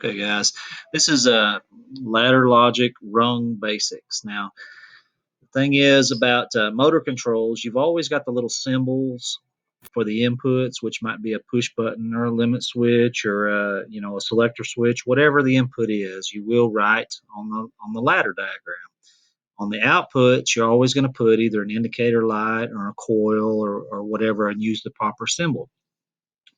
Okay, guys, this is ladder logic rung basics. Now, the thing is about motor controls, you've always got the little symbols for the inputs, which might be a push button or a limit switch or a selector switch, whatever the input is, you will write on the ladder diagram. On the outputs, you're always going to put either an indicator light or a coil or whatever and use the proper symbol.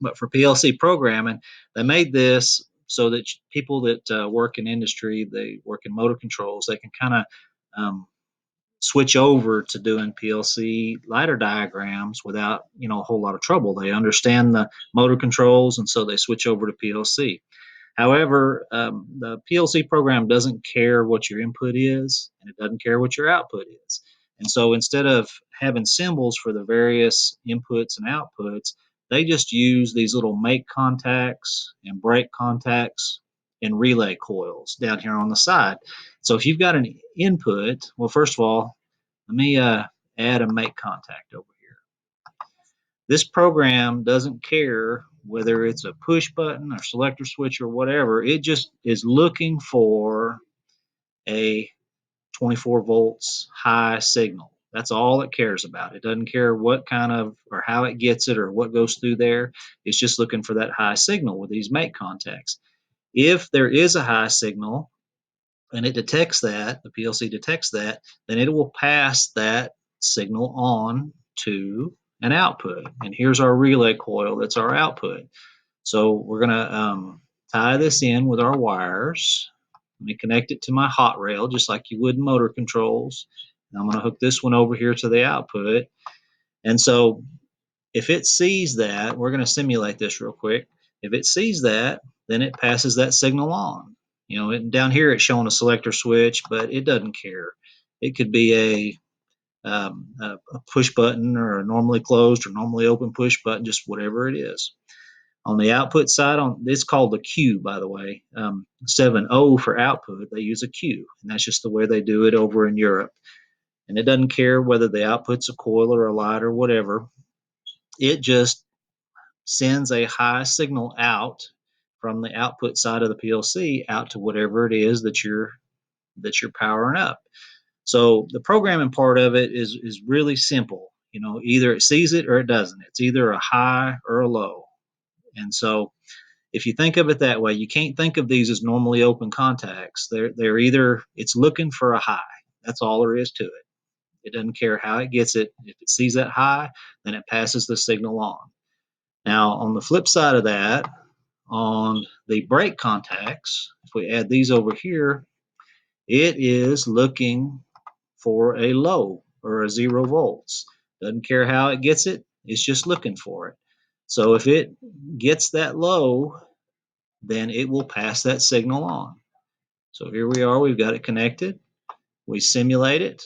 But for PLC programming, they made this so that people that work in industry, they work in motor controls, they can kind of um, switch over to doing PLC ladder diagrams without a whole lot of trouble. They understand the motor controls, and so they switch over to PLC. However, the PLC program doesn't care what your input is, and it doesn't care what your output is. And so instead of having symbols for the various inputs and outputs, they just use these little make contacts and break contacts and relay coils down here on the side. So if you've got an input, well, first of all, let me add a make contact over here. This program doesn't care whether it's a push button or selector switch or whatever. It just is looking for a 24 volts high signal. That's all it cares about. It doesn't care what kind of or how it gets it or what goes through there. It's just looking for that high signal with these make contacts. If there is a high signal and it detects that, the PLC detects that, then it will pass that signal on to an output. And here's our relay coil that's our output. So we're going to tie this in with our wires. Let me connect it to my hot rail just like you would in motor controls. And I'm going to hook this one over here to the output. And so if it sees that, we're going to simulate this real quick. If it sees that, then it passes that signal on. Down here it's showing a selector switch, but it doesn't care. It could be a push button or a normally closed or normally open push button, just whatever it is. On the output side, it's called a Q, by the way. 7-0 for output, they use a Q, and that's just the way they do it over in Europe. And it doesn't care whether the output's a coil or a light or whatever. It just sends a high signal out from the output side of the PLC out to whatever it is that you're powering up. So the programming part of it is really simple. Either it sees it or it doesn't. It's either a high or a low. And so if you think of it that way, you can't think of these as normally open contacts. They're either it's looking for a high. That's all there is to it. It doesn't care how it gets it. If it sees that high, then it passes the signal on. Now, on the flip side of that, on the break contacts, if we add these over here, it is looking for a low or a 0 volts. Doesn't care how it gets it, it's just looking for it. So if it gets that low, then it will pass that signal on. So here we are, we've got it connected. We simulate it,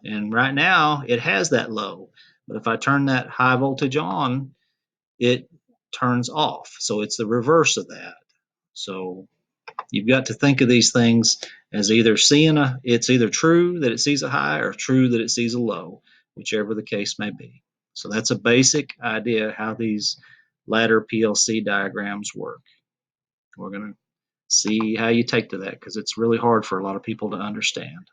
and right now it has that low. But if I turn that high voltage on, it turns off. So it's the reverse of that. So you've got to think of these things as either it's either true that it sees a high or true that it sees a low, whichever the case may be. So that's a basic idea how these ladder PLC diagrams work. We're going to see how you take to that because it's really hard for a lot of people to understand.